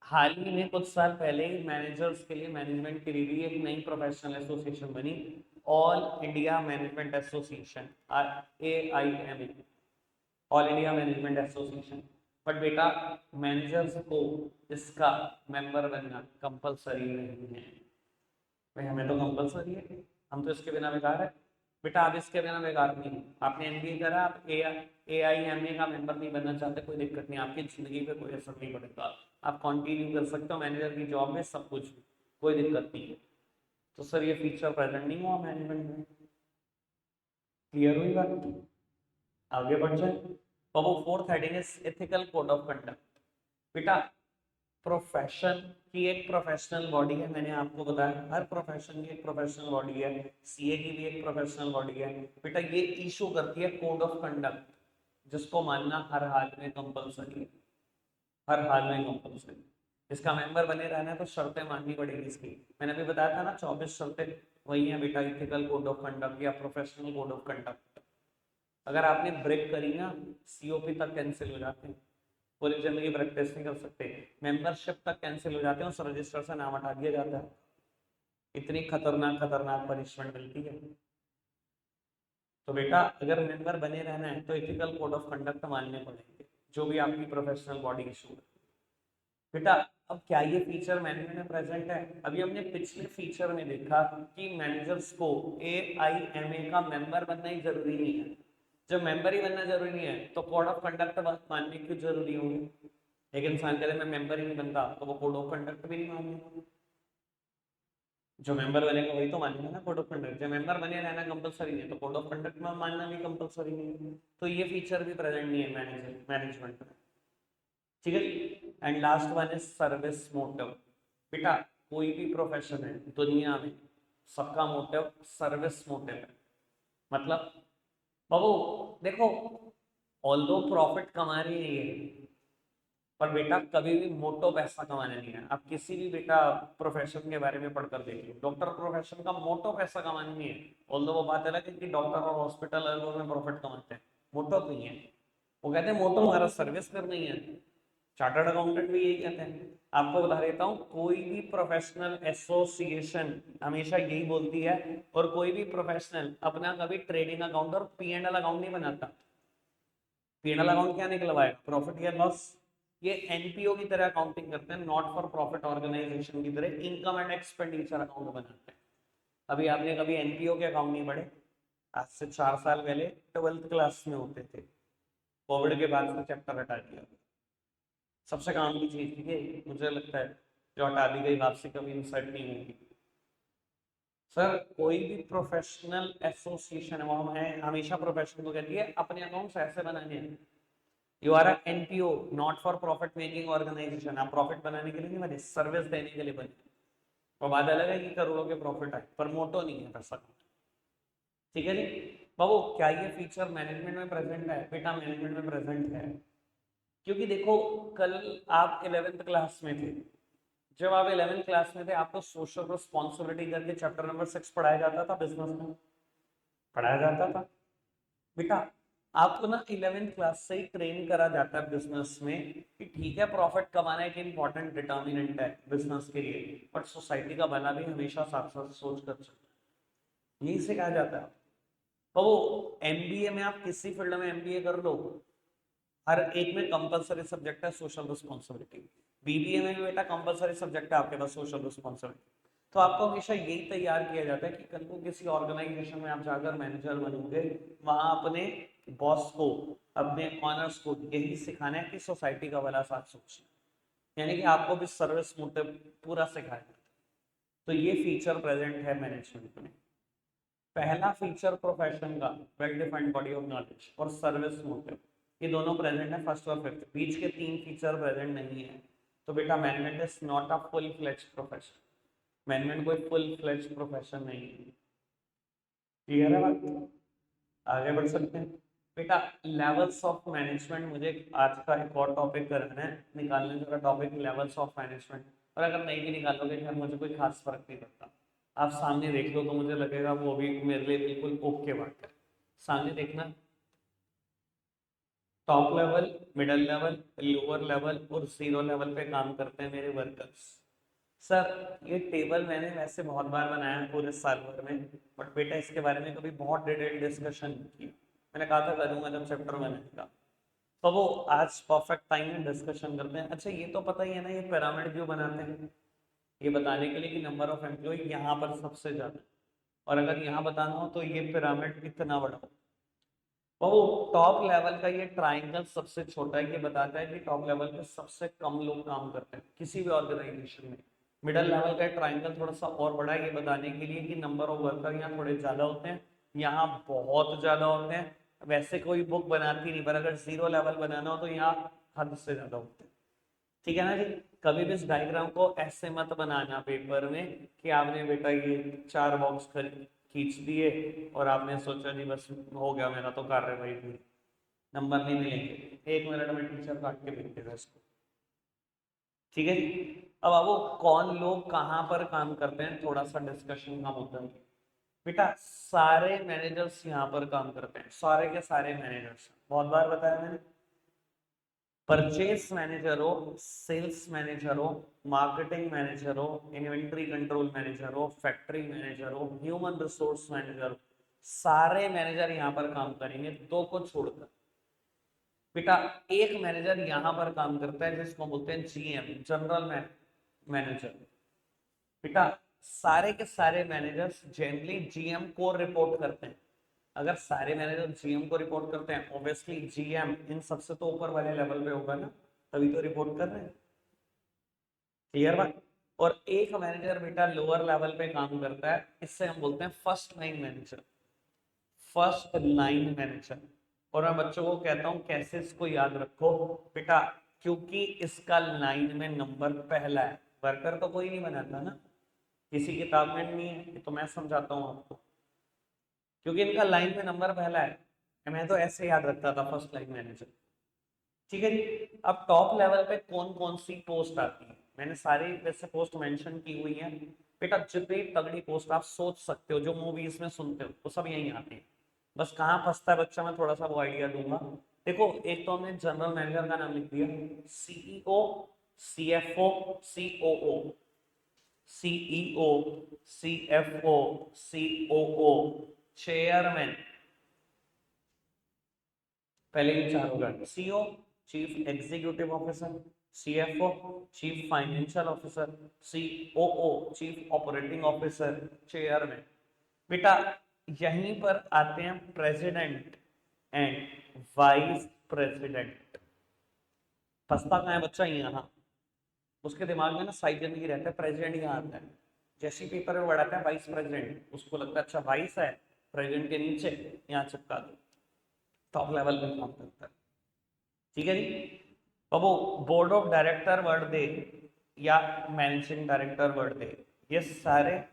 हाल ही में कुछ साल पहले ही मैनेजर्स के लिए मैनेजमेंट के लिए भी एक नई प्रोफेशनल एसोसिएशन बनी, all India management association, AIMA, all India management association. But बेटा मैनेजर्स को इसका मेंबर बनना कंपलसरी नहीं है। भाई हमें तो कंपलसरी है, हम तो इसके बिना बेकार है। बेटा आप इसके बिना बेकार नहीं, आपने एमबीए करा, आप AIMA का मेंबर नहीं बनना चाहते, कोई दिक्कत नहीं, आपकी जिंदगी पे कोई असर नहीं पड़ेगा, आप कंटिन्यू कर सकते हो मैनेजर की जॉब में, सब कुछ कोई दिक्कत नहीं है। तो सर ये फीचर प्रेजेंट नहीं हुआ मैनेजमेंट में। क्लियर हुई बात, आगे बढ़ जाए। तो वो fourth heading is ethical code of conduct. बेटा प्रोफेशन की एक प्रोफेशनल बॉडी है, मैंने आपको बताया हर प्रोफेशन की एक प्रोफेशनल बॉडी है, सीए की भी एक प्रोफेशनल बॉडी है। बेटा ये इशू करती है कोड ऑफ कंडक्ट, जिसको मानना हर हाल में कंपलसरी है, हर हाल में कंपलसरी। इसका मेंबर बने रहना है तो शर्तें माननी पड़ेगी इसकी। मैंने अभी बताया था ना 24 शर्तें, वही है बेटा इथिकल कोड ऑफ कंडक्ट या प्रोफेशनल कोड ऑफ कंडक्ट। अगर आपने ब्रेक करी ना, सीओपी तक कैंसिल हो जाते हैं, पूरी जिंदगी प्रैक्टिस नहीं कर सकते, मेंबरशिप तक कैंसिल हो जाते हैं, उस रजिस्टर से नाम हटा दिया जाता है। इतनी खतरनाक खतरनाक पनिशमेंट मिलती है। तो बेटा अगर मेंबर बने रहना है तो एथिकल कोड ऑफ कंडक्ट मानने पड़ेंगे, जो भी आपकी प्रोफेशनल बॉडी इशू है। बेटा अब क्या ये फीचर मैनेजमेंट में प्रेजेंट है? अभी हमने पिछले फीचर में देखा कि मैनेजर्स को AIMA का मेंबर बनना ही जरूरी नहीं है। जब मेंबर ही बनना जरूरी नहीं है तो कोड ऑफ कंडक्ट मानने क्यों जरूरी होंगे? एक इंसान कहते मैं मेंबर ही नहीं बनता तो वो कोड ऑफ कंडक्ट भी नहीं मानेगा। जो मेंबर बनेगा वही तो मानेगा ना कोड ऑफ कंडक्ट। जो मेंबर बने रहना कंपलसरी नहीं है तो कोड ऑफ कंडक्ट में मानना भी कंपलसरी नहीं है। तो ये फीचर भी प्रेजेंट नहीं है मैनेजमेंट में। ठीक है। And last one is service motive. बेटा कोई भी प्रोफेशन है दुनिया में, सबका मोटिव सर्विस मोटिव है। मतलब बाबू देखो, ऑल्दो प्रॉफिट कमा रही है ये, पर बेटा कभी भी मोटो पैसा कमाना नहीं है। आप किसी भी बेटा प्रोफेशन के बारे में पढ़कर देख लो, डॉक्टर प्रोफेशन का मोटो पैसा कमाना नहीं है। ऑल्दो वो बात अलग है कि डॉक्टर और हॉस्पिटल अलग में प्रॉफिट कमाते हैं, मोटो नहीं है। वो कहते हैं मोटो हमारा सर्विस करनी है। चार्टर्ड अकाउंटेंट भी यही कहते हैं। आपको बता देता हूँ, कोई भी प्रोफेशनल एसोसिएशन हमेशा यही बोलती है, और कोई भी प्रोफेशनल अपना कभी ट्रेडिंग अकाउंट और P&L अकाउंट नहीं बनाता। P&L अकाउंट क्या निकलवाएगा? प्रॉफिट या लॉस। ये NPO की तरह अकाउंटिंग करते हैं, नॉट फॉर प्रॉफिट ऑर्गेनाइजेशन की तरह इनकम एंड एक्सपेंडिचर अकाउंट बनाते हैं। अभी आपने कभी NPO के अकाउंट नहीं पढ़े? आज से 4 साल पहले 12th क्लास में होते थे, कोविड के बाद से चैप्टर हटा दिया। सबसे काम की चीज थी ये, मुझे लगता है जो हटा दी गई, वापसी कभी इंसर्ट नहीं होगी। सर कोई भी प्रोफेशनल एसोसिएशन है, वो है हमेशा प्रोफेशनल को कहती है अपने अकाउंट्स ऐसे बनाने हैं। You are NPO, not for profit making organisation. आप प्रॉफिट बनाने के लिए नहीं बने, सर्विस देने के लिए बने। और बात अलग है कि करोड़ों के प्रॉफिट आए, पर मोटो नहीं है पैसा। ठीक है जी बाबू, क्या ये फीचर मैनेजमेंट में प्रेजेंट है? बेटा मैनेजमेंट में प्रेजेंट है, क्योंकि देखो कल आप 11th क्लास में थे। जब आप 11th क्लास में थे आपको सोशल रिस्पॉन्सिबिलिटी करके चैप्टर नंबर 6 पढ़ाया जाता था, बिजनेस में पढ़ाया जाता था। बेटा आपको ना 11th क्लास से ही ट्रेन करा जाता है बिजनेस में कि ठीक है प्रॉफिट कमाना एक इंपॉर्टेंट डिटर्मिनेंट है बिजनेस के लिए, बट सोसाइटी का भला भी हमेशा साथ साथ सोच कर चलना, यही सिखाया जाता है। तो वो MBA में आप किसी फील्ड में MBA कर लो, हर एक में कंपलसरी सब्जेक्ट है सोशल रिस्पॉन्सिबिलिटी। BBA में भी बेटा कंपलसरी सब्जेक्ट है आपके पास सोशल रिस्पॉन्सिबिलिटी। तो आपको हमेशा यही तैयार किया जाता है कि कल को किसी ऑर्गेनाइजेशन में आप जाकर मैनेजर बनोगे, वहां अपने बॉस को, अपने ऑनर्स को यही सिखाना है कि सोसाइटी का भला साथ सोचना, यानी कि आपको भी सर्विस मोटिव पूरा सिखाया जाता है। तो ये फीचर प्रेजेंट है मैनेजमेंट में। पहला फीचर प्रोफेशन का well defined body of knowledge और सर्विस मोटिव, ये दोनों प्रेजेंट है फर्स्ट और फिफ्थ। बीच के 3 फीचर प्रेजेंट नहीं है। तो बेटा management is not a full fledged profession. Management कोई फुल फ्लेज्ड प्रोफेशन नहीं है। क्लियर है बात? आगे बढ़ सकते हैं। बेटा लेवल्स ऑफ मैनेजमेंट, मुझे आज का एक और टॉपिक करना है, निकालने का टॉपिक लेवल्स ऑफ मैनेजमेंट। और अगर नहीं भी निकालोगे खैर मुझे कोई खास फर्क नहीं पड़ता। आप सामने देख लो तो मुझे लगेगा वो भी मेरे लिए बिल्कुल ओके बात है। सामने देखना, top level, middle level, lower level और जीरो लेवल पे काम करते हैं मेरे वर्कर्स। सर ये टेबल मैंने वैसे बहुत बार बनाया है पूरे साल भर में, बट बेटा इसके बारे में कभी बहुत डिटेल डिस्कशन की। मैंने कहा था करूंगा जब चैप्टर बनेगा, तो वो आज परफेक्ट टाइम में डिस्कशन करते हैं। अच्छा ये तो पता ही है ना, ये पिरामिड क्यों बनाते हैं? ये बताने के लिए कि नंबर ऑफ एम्प्लॉय यहाँ पर सबसे ज्यादा, और अगर यहाँ बताना हो तो ये पिरामिड इतना बड़ा हो। वो टॉप लेवल का ये ट्राइंगल सबसे छोटा है, ये बताता है कि टॉप लेवल पे सबसे कम लोग काम करते हैं किसी भी ऑर्गेनाइजेशन में। मिडिल लेवल का ट्राइंगल थोड़ा सा और बड़ा है, ये बताने के लिए कि नंबर ऑफ वर्कर यहाँ थोड़े ज्यादा होते हैं, यहाँ बहुत ज्यादा होते हैं। वैसे कोई बुक बनाती नहीं, पर अगर जीरो लेवल बनाना हो तो यहाँ हद से ज्यादा होते हैं। ठीक है ना जी? कभी भी इस डायग्राम को ऐसे मत बनाना पेपर में कि आपने बेटा ये 4 बॉक्स खींच दिए और आपने सोचा जी बस हो गया मेरा तो कार्रवाई हुई, नंबर नहीं मिलेंगे, 1 मिनट में टीचर काट के भेज देगा इसको। ठीक है जी? अब वो कौन लोग कहाँ पर काम करते हैं थोड़ा सा डिस्कशन का मुद्दा है। बेटा सारे मैनेजर्स यहाँ पर काम करते हैं, सारे के सारे मैनेजर्स, बहुत बार बताया मैंने। परचेस मैनेजर हो, सेल्स मैनेजर हो, मार्केटिंग मैनेजर हो, इन्वेंट्री कंट्रोल मैनेजर हो, फैक्ट्री मैनेजर हो, ह्यूमन रिसोर्स मैनेजर हो, सारे मैनेजर यहाँ पर काम करेंगे, दो को छोड़कर। बेटा एक मैनेजर यहाँ पर काम करता है जिसको बोलते हैं जीएम, जनरल मैनेजर। बेटा सारे के सारे मैनेजर्स जनरली जीएम को रिपोर्ट करते हैं। अगर सारे मैनेजर जीएम को रिपोर्ट करते हैं, ऑब्वियसली जीएम इन सबसे तो ऊपर वाले लेवल पे होगा ना, तभी तो रिपोर्ट कर रहे हैं। क्लियर बात। और एक मैनेजर बेटा लोअर लेवल पे काम करता है, इससे हम बोलते हैं first line manager. First line manager. और मैं बच्चों को कहता हूं कैसे इसको याद रखो बेटा, क्योंकि इसका लाइन में नंबर पहला है। वर्कर तो कोई नहीं बनाता ना, किसी किताब में नहीं है, ये तो मैं समझाता हूँ आपको। क्योंकि इनका लाइन में नंबर पहला है, मैं तो ऐसे याद रखता था फर्स्ट लाइन मैनेजर। ठीक है जी। अब टॉप लेवल पे कौन कौन सी पोस्ट आती है, मैंने सारी वैसे पोस्ट मेंशन की हुई है बेटा। जितनी तगड़ी पोस्ट आप सोच सकते हो, जो मूवीज में सुनते हो, वो सब यही आती है। बस कहाँ फंसता है बच्चा, मैं थोड़ा सा वो आइडिया दूंगा। देखो एक तो हमने जनरल मैनेजर का नाम लिख दिया, CEO, CFO, COO, CEO, CFO, COO, chairman, पहले इन चारों का। CO chief executive officer, CFO chief financial officer, COO chief operating officer, chairman. बेटा यहीं पर आते हैं प्रेसिडेंट एंड वाइस प्रेसिडेंट। फंसता कहाँ है बच्चा, यहाँ। उसके दिमाग में ना सारी जिंदगी रहता है प्रेसिडेंट यहाँ आता है, जैसे पेपर में बढ़ाता है वाइस प्रेसिडेंट, उसको लगता है अच्छा वाइस है, प्रेसिडेंट के नीचे यहाँ चिपका दो। टॉप लेवल पे काम करता है। ठीक है जी। अब वो बोर्ड ऑफ डायरेक्टर वर्ड दे या मैनेजिंग डायरेक्टर वर्ड दे, ये सारे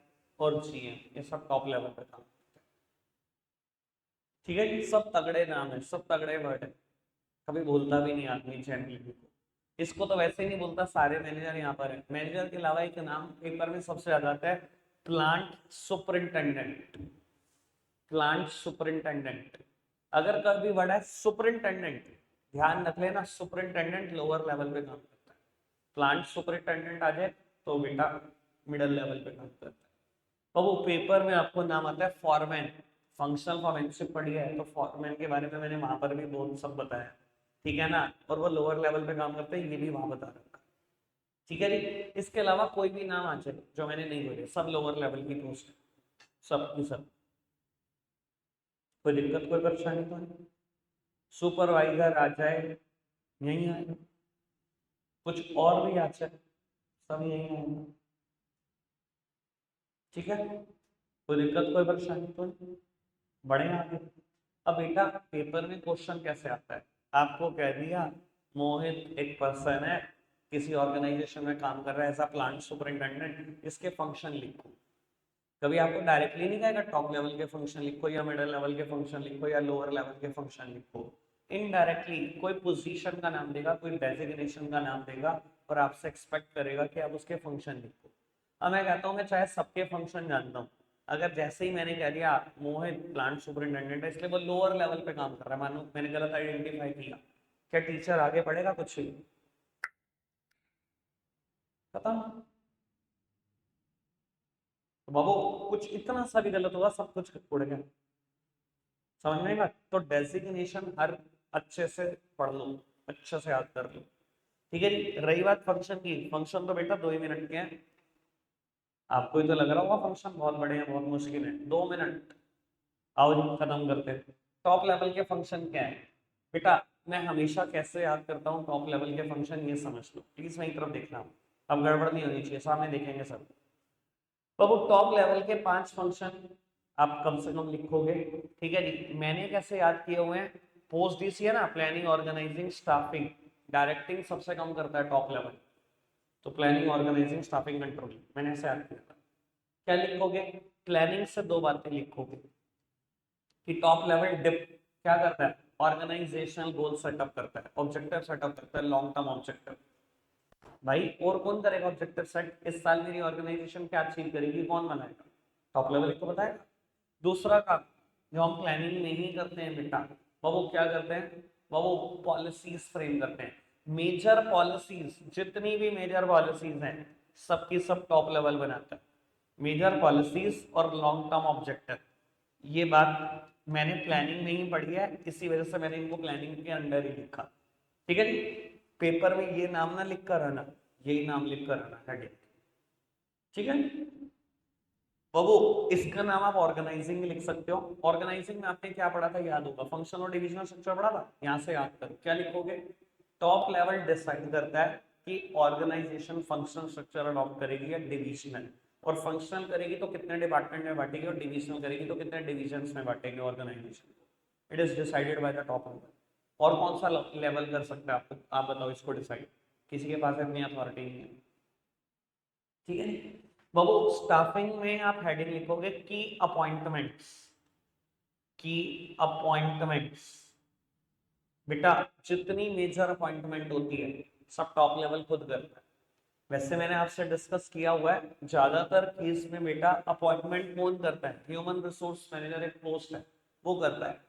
और जीएम ये सब टॉप लेवल पे काम करते हैं। ठीक है जी। सब तगड़े नाम है, सब तगड़े वर्ड है, कभी भूलता भी नहीं आदमी जनरली को। इसको तो वैसे ही नहीं बोलता, सारे मैनेजर यहाँ पर है। मैनेजर के अलावा एक नाम पेपर में सबसे ज्यादा आता है, प्लांट सुपरिंटेंडेंट। Plant superintendent. अगर कभी वर्ड है सुपरिंटेंडेंट, ध्यान रख लेना, सुपरिंटेंडेंट लोअर लेवल पे काम करता है। प्लांट सुपरिंटेंडेंट आ जाए तो बेटा मिडिल लेवल पे काम करता है। और वो पेपर में आपको नाम आता है फॉरमैन। फंक्शनल फॉर्मेनशिप पढ़ी है तो फॉरमैन के बारे में मैंने वहां पर भी बहुत सब बताया। ठीक है ना। और वो लोअर लेवल पे काम करते हैं, ये भी वहां बता रखा। ठीक है जी। इसके अलावा कोई भी नाम आ जाए जो मैंने नहीं बोले, सब लोअर लेवल की पोस्ट है, सब की सब। कोई दिक्कत कोई परेशानी तो नहीं। सुपरवाइजर आ जाए यही आएगा, कुछ और भी आ जाए सब यही आएगा। ठीक है। कोई दिक्कत कोई परेशानी तो नहीं, बढ़े आगे। अब बेटा पेपर में क्वेश्चन कैसे आता है, आपको कह दिया मोहित एक पर्सन है, किसी ऑर्गेनाइजेशन में काम कर रहा है एज अ प्लांट सुपरिंटेंडेंट, इसके फंक्शन लिखो। कभी आपको डायरेक्टली नहीं कहेगा टॉप लेवल के फंक्शन लिखो या मिडिल लेवल के फंक्शन लिखो या लोअर लेवल के फंक्शन लिखो। इनडायरेक्टली कोई पोजीशन का नाम देगा, कोई डेजिग्नेशन का नाम देगा और आपसे एक्सपेक्ट करेगा कि आप उसके फंक्शन लिखो। अब मैं कहता हूँ मैं चाहे सबके फंक्शन जानता हूँ, अगर जैसे ही मैंने कह दिया मोहित प्लांट सुपरिंटेंडेंट है, इसलिए वो लोअर लेवल पे काम कर रहा है, मानो मैंने गलत आइडेंटिफाई किया, क्या टीचर आगे पढ़ेगा कुछ ही पता। तो बाबू कुछ इतना सा भी गलत होगा सब कुछ उड़ गया, समझ में बात। तो डेजिग्नेशन हर अच्छे से पढ़ लो, अच्छे से याद कर लो। ठीक है जी। रही बात फंक्शन की, फंक्शन तो बेटा 2 ही मिनट के हैं। आपको ही तो लग रहा होगा फंक्शन बहुत बड़े हैं बहुत मुश्किल है, 2 मिनट आओ जी खत्म करते हैं। टॉप लेवल के फंक्शन क्या है बेटा, मैं हमेशा कैसे याद करता हूँ टॉप लेवल के फंक्शन, ये समझ लो प्लीज मेरी तरफ देखना, अब गड़बड़ नहीं होनी चाहिए, सामने देखेंगे सब। तो वो टॉप लेवल के 5 फंक्शन आप कम से कम लिखोगे। ठीक है जी। मैंने कैसे याद किए हुए हैं, पोस्ट डीसी है ना, प्लानिंग ऑर्गेनाइजिंग स्टाफिंग डायरेक्टिंग सबसे कम करता है टॉप लेवल, तो प्लानिंग ऑर्गेनाइजिंग स्टाफिंग कंट्रोलिंग मैंने ऐसे याद किया था। क्या लिखोगे, प्लानिंग से 2 बातें लिखोगे कि टॉप लेवल डिप क्या करता है, ऑर्गेनाइजेशनल गोल सेटअप करता है, ऑब्जेक्टिव सेटअप करता है, लॉन्ग टर्म ऑब्जेक्टिव। भाई और कौन करेगा ऑब्जेक्टिव सेट, इस साल मेरी ऑर्गेनाइजेशन क्या अचीव करेगी, कौन बनाएगा, टॉप लेवल को बताएगा। दूसरा काम जो हम प्लानिंग नहीं करते हैं बेटा, वो क्या करते हैं, वो पॉलिसीज फ्रेम करते हैं। मेजर पॉलिसीज, जितनी भी मेजर पॉलिसीज हैं सबकी सब टॉप लेवल बनाता है, मेजर पॉलिसीज और लॉन्ग टर्म ऑब्जेक्टिव। ये बात मैंने प्लानिंग में ही पढ़ी है, इसी वजह से मैंने इनको प्लानिंग के अंडर ही लिखा। ठीक है जी, पेपर में ये नाम ना लिख कर आना, यही नाम लिख कर आना हेडिंग। ठीक है बाबू, इसका नाम आप ऑर्गेनाइजिंग लिख सकते हो। ऑर्गेनाइजिंग में आपने क्या पढ़ा था याद होगा, फंक्शन और डिविजनल स्ट्रक्चर पढ़ा था, यहां से याद करो क्या लिखोगे। टॉप लेवल डिसाइड करता है कि ऑर्गेनाइजेशन फंक्शनल स्ट्रक्चर अडॉप्ट करेगी या डिविजनल, और फंक्शनल करेगी तो कितने डिपार्टमेंट में बांटेगी, और डिविजनल करेगी तो कितने डिविजन्स में बांटेंगे organisation. It is decided by the top level. और कौन सा लेवल कर सकता है आप बताओ इसको डिसाइड, किसी के पास इतनी अथॉरिटी नहीं है। ठीक है बाबू, स्टाफिंग में आप हेडिंग लिखोगे की अपॉइंटमेंट्स, की अपॉइंटमेंट्स। बेटा जितनी मेजर अपॉइंटमेंट होती है सब टॉप लेवल खुद करता है। वैसे मैंने आपसे डिस्कस किया हुआ है, ज्यादातर केस में बेटा अपॉइंटमेंट कौन करता है, ह्यूमन रिसोर्स मैनेजर एक पोस्ट है वो करता है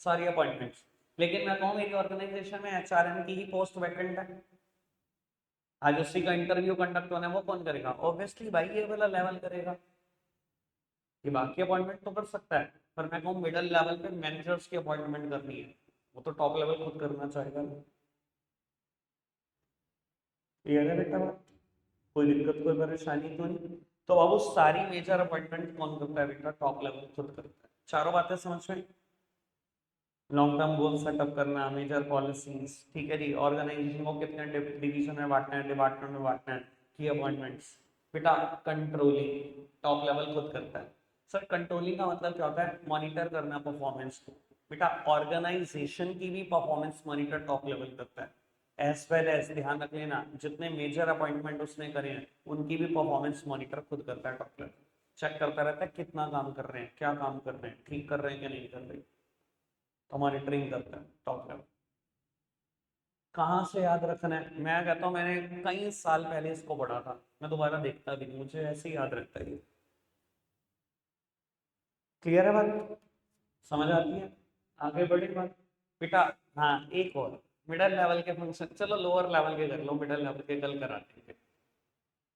सारी अपॉइंटमेंट्स। लेकिन मैं कहूँ मेरी ऑर्गेनाइजेशन में एचआरएम की ही पोस्ट वैकेंट है, आज उसी का इंटरव्यू कंडक्ट होना है, वो कौन करेगा, ऑब्वियसली भाई ये वाला लेवल करेगा। ये बाकी अपॉइंटमेंट तो कर सकता है, पर मैं कहूँ मिडिल लेवल पे मैनेजर्स की अपॉइंटमेंट करनी है, वो तो टॉप लेवल खुद करना चाहेगा। क्लियर है बेटा बात, कोई दिक्कत कोई परेशानी तो नहीं। तो बाबू सारी मेजर अपॉइंटमेंट कौन करता है बेटा, टॉप लेवल खुद करता है। चारों बातें समझ में, लॉन्ग टर्म गोल सेटअप करना, मेजर पॉलिसीज, ठीक है जी, ऑर्गेनाइजेशन को कितने डिवीजन में बांटना है, डिपार्टमेंट में बांटना है, की अपॉइंटमेंट्स। बेटा कंट्रोलिंग टॉप लेवल खुद करता है। सर कंट्रोलिंग का मतलब क्या होता है, मॉनिटर करना परफॉर्मेंस को। बेटा ऑर्गेनाइजेशन की भी परफॉर्मेंस मॉनिटर टॉप लेवल करता है, एज वेल एज ध्यान रख लेना जितने मेजर अपॉइंटमेंट उसने करे हैं उनकी भी परफॉर्मेंस मॉनिटर खुद करता है टॉप लेवल। चेक करता रहता है कितना काम कर रहे हैं, क्या काम कर रहे हैं, ठीक कर रहे हैं कि नहीं कर रहे, तो मॉनिटरिंग करता है टॉप लेवल। कहाँ से याद रखना है, मैं कहता हूँ मैंने कई साल पहले इसको पढ़ा था, मैं दोबारा देखता भी नहीं, मुझे ऐसे ही याद रहता है ये। क्लियर है बात, समझ आती है, आगे बढ़े बात बेटा। हाँ एक और, मिडिल लेवल के फंक्शन, चलो लोअर लेवल के कर लो, मिडिल लेवल के कल कराते हैं।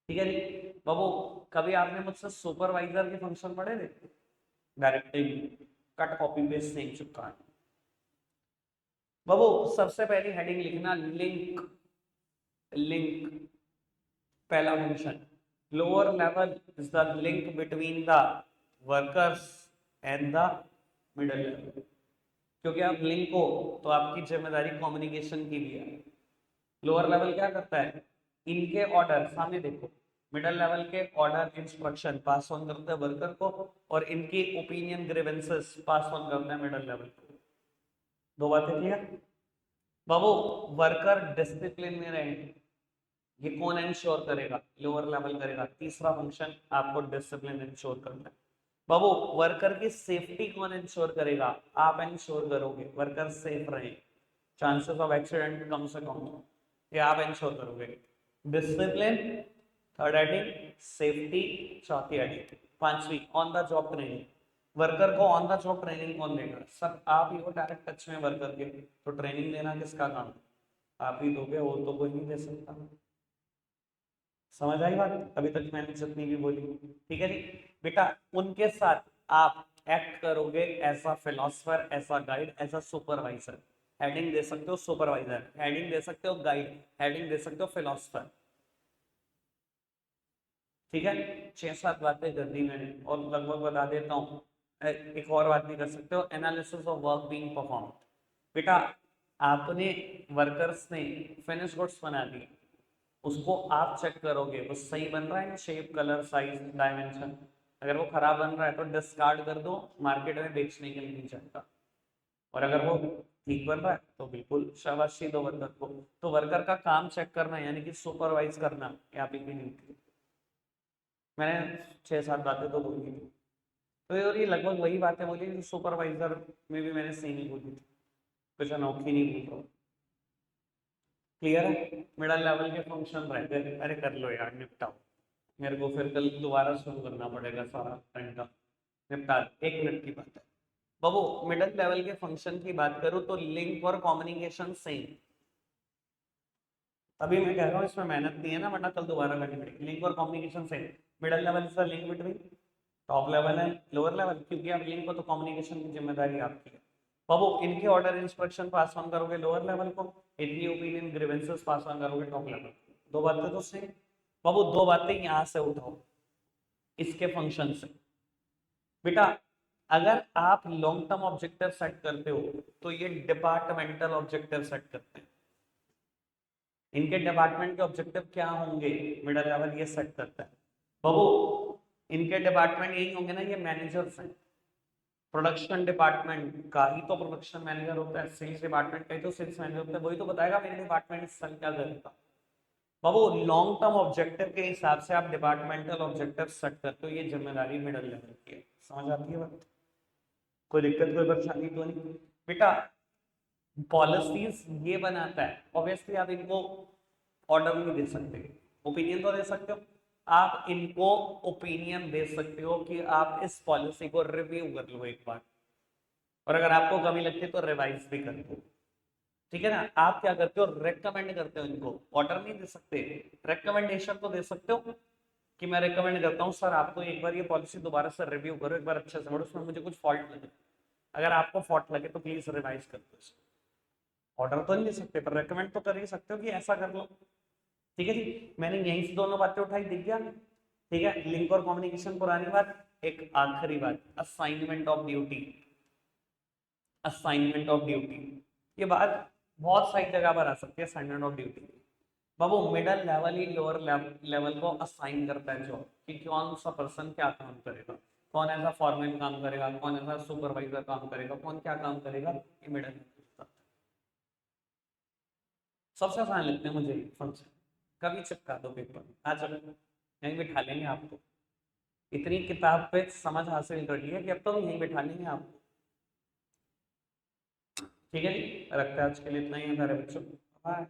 ठीक है जी बाबू, कभी आपने मुझसे सुपरवाइजर के फंक्शन पढ़े थे, डायरेक्टिव, कट कॉपी पेस्ट नहीं चुका है बाबू। सबसे पहली हेडिंग लिखना लिंक, लिंक पहला function. Lower level is the link between the workers and the middle level, क्योंकि आप लिंक हो तो आपकी जिम्मेदारी कम्युनिकेशन की भी है। लोअर लेवल क्या करता है, इनके ऑर्डर सामने देखो, मिडिल लेवल के ऑर्डर इंस्ट्रक्शन पास ऑन करते हैं वर्कर को, और इनकी ओपिनियन ग्रीवेंसेस पास ऑन करते हैं मिडिल लेवल को। दो बातें क्लियर बाबू। वर्कर डिसिप्लिन में रहे, ये कौन इंश्योर करेगा, लोअर लेवल करेगा। तीसरा फंक्शन आपको डिसिप्लिन इंश्योर करना है बाबू। वर्कर की सेफ्टी कौन इंश्योर करेगा, आप इंश्योर करोगे वर्कर सेफ रहे, चांसेस ऑफ एक्सीडेंट कम से कम हो, ये आप इंश्योर करोगे। डिसिप्लिन थर्ड हेडिंग, सेफ्टी चौथी हेडिंग, पांचवी on the job training. Worker को ऑन द जॉब ट्रेनिंग कौन देगा, सब आप ही हो डायरेक्ट टच में वर्कर के, तो ट्रेनिंग देना किसका काम है, आप ही दोगे, वो तो कोई नहीं दे सकता। समझ आई बात, अभी तक मैंने जितनी भी बोली। ठीक है जी बेटा, उनके साथ आप एक्ट करोगे as a philosopher, as a guide, as a supervisor. Heading दे सकते हो सुपरवाइजर, हेडिंग दे सकते हो गाइड, हेडिंग दे सकते हो फिलोसफर। ठीक है, 6-7 बातें कर दी मैंने, और लगभग बता देता हूँ। एक और बात नहीं कर सकते हो, analysis of work being perform. बेटा आपने, वर्कर्स ने फिनिश गुड्स बना दिए, उसको आप चेक करोगे वो सही बन रहा है, शेप कलर साइज डायमेंशन। अगर वो खराब बन रहा है तो डिस्कार्ड कर दो, मार्केट में बेचने के लिए नहीं चाहता। और अगर वो ठीक बन रहा है तो बिल्कुल शाबाशी दो वर्कर को। तो वर्कर का काम चेक करना यानी कि सुपरवाइज करना, यहाँ पे भी नहीं। मैंने 6-7 बातें तो बोली थी, तो ये लगभग वही बातें बोली जो सुपरवाइजर में भी मैंने सेम ही बोली थी, कुछ अनोखी नहीं बोल रहा हूँ। क्लियर है, मिडिल लेवल के फंक्शन रहते हैं, अरे कर लो यार निपटाओ, मेरे को फिर कल दोबारा शुरू करना पड़ेगा सारा टाइम का। निपटा, 1 मिनट की बात है बाबू। मिडिल लेवल के फंक्शन की बात करूं तो लिंक और कम्युनिकेशन सेम, तभी मैं कह रहा हूं इसमें मेहनत नहीं है ना, वरना कल दोबारा करनी पड़ेगी। लिंक और communication same, middle level is the link between top level है लोअर लेवल, क्योंकि आप लिंक को तो कम्युनिकेशन की जिम्मेदारी आपकी है। बाबू इनके ऑर्डर इंस्ट्रक्शन पास ऑन करोगे लोअर लेवल को, इनकी ओपिनियन ग्रीवेंसेस पास ऑन करोगे टॉप लेवल को। दो बातें तो सेम। बाबू दो बातें यहाँ से उठाओ इसके फंक्शन से। बेटा अगर आप लॉन्ग टर्म ऑब्जेक्टिव सेट करते हो तो ये डिपार्टमेंटल ऑब्जेक्टिव सेट करते हैं। इनके डिपार्टमेंट के ऑब्जेक्टिव क्या होंगे, मिडिल लेवल ये सेट करता है। बाबू इनके डिपार्टमेंट यही होंगे ना, ये मैनेजर्स हैं। प्रोडक्शन डिपार्टमेंट का ही तो प्रोडक्शन मैनेजर होता है, सेल्स डिपार्टमेंट का ही तो सेल्स मैनेजर होता है, वही तो बताएगा मेरे डिपार्टमेंट इस साल क्या करेगा। बाबू लॉन्ग टर्म ऑब्जेक्टिव के हिसाब से आप डिपार्टमेंटल ऑब्जेक्टिव सेट करते हो, ये जिम्मेदारी मिडिल लेवल की है। समझ आती है बात? कोई दिक्कत कोई परेशानी तो नहीं बेटा। पॉलिसीज ये बनाता है, ऑब्वियसली आप इनको ऑर्डर नहीं दे सकते, ओपिनियन तो दे सकते हो। आप इनको ओपिनियन दे सकते हो कि आप इस पॉलिसी को रिव्यू कर लो एक बार, और अगर आपको कमी लगती है तो रिवाइज भी कर दो। ठीक है ना? आप क्या करते हो, रेकमेंड करते हो इनको, ऑर्डर नहीं दे सकते, रेकमेंडेशन तो दे सकते हो कि मैं रेकमेंड करता हूँ सर आपको एक बार ये पॉलिसी दोबारा से रिव्यू करो, एक बार अच्छे से पढ़ो, उसमें मुझे कुछ फॉल्ट लगे, अगर आपको फॉल्ट लगे तो प्लीज रिवाइज कर दो। ऑर्डर तो नहीं दे सकते पर रेकमेंड तो कर ही सकते हो कि ऐसा कर लो। ठीक है जी, मैंने यहीं से दोनों बातें उठाई, दिख गया? ठीक है, लिंक और कम्युनिकेशन पुरानी बात। एक आखिरी बात, assignment of duty. Assignment of duty ये बात बहुत सारी जगह पर आ सकती है। Assignment of duty Babu middle level he lower level को असाइन करता है जॉब, कि कौन सा पर्सन क्या काम करेगा, कौन ऐसा फॉरमैन काम करेगा, कौन ऐसा सुपरवाइजर काम करेगा, कौन क्या काम करेगा, ये मिडिल लेवल। सबसे आसान लगते हैं मुझे फंक्शन, कभी चिपका दो पेपर में, आ चलो यहीं बिठा लेंगे आपको। इतनी किताब पे समझ हासिल कर ली है कि अब तो यहीं बिठा लेंगे आपको। ठीक है जी, रखते हैं आज के लिए इतना ही है मेरे बच्चों। बाय।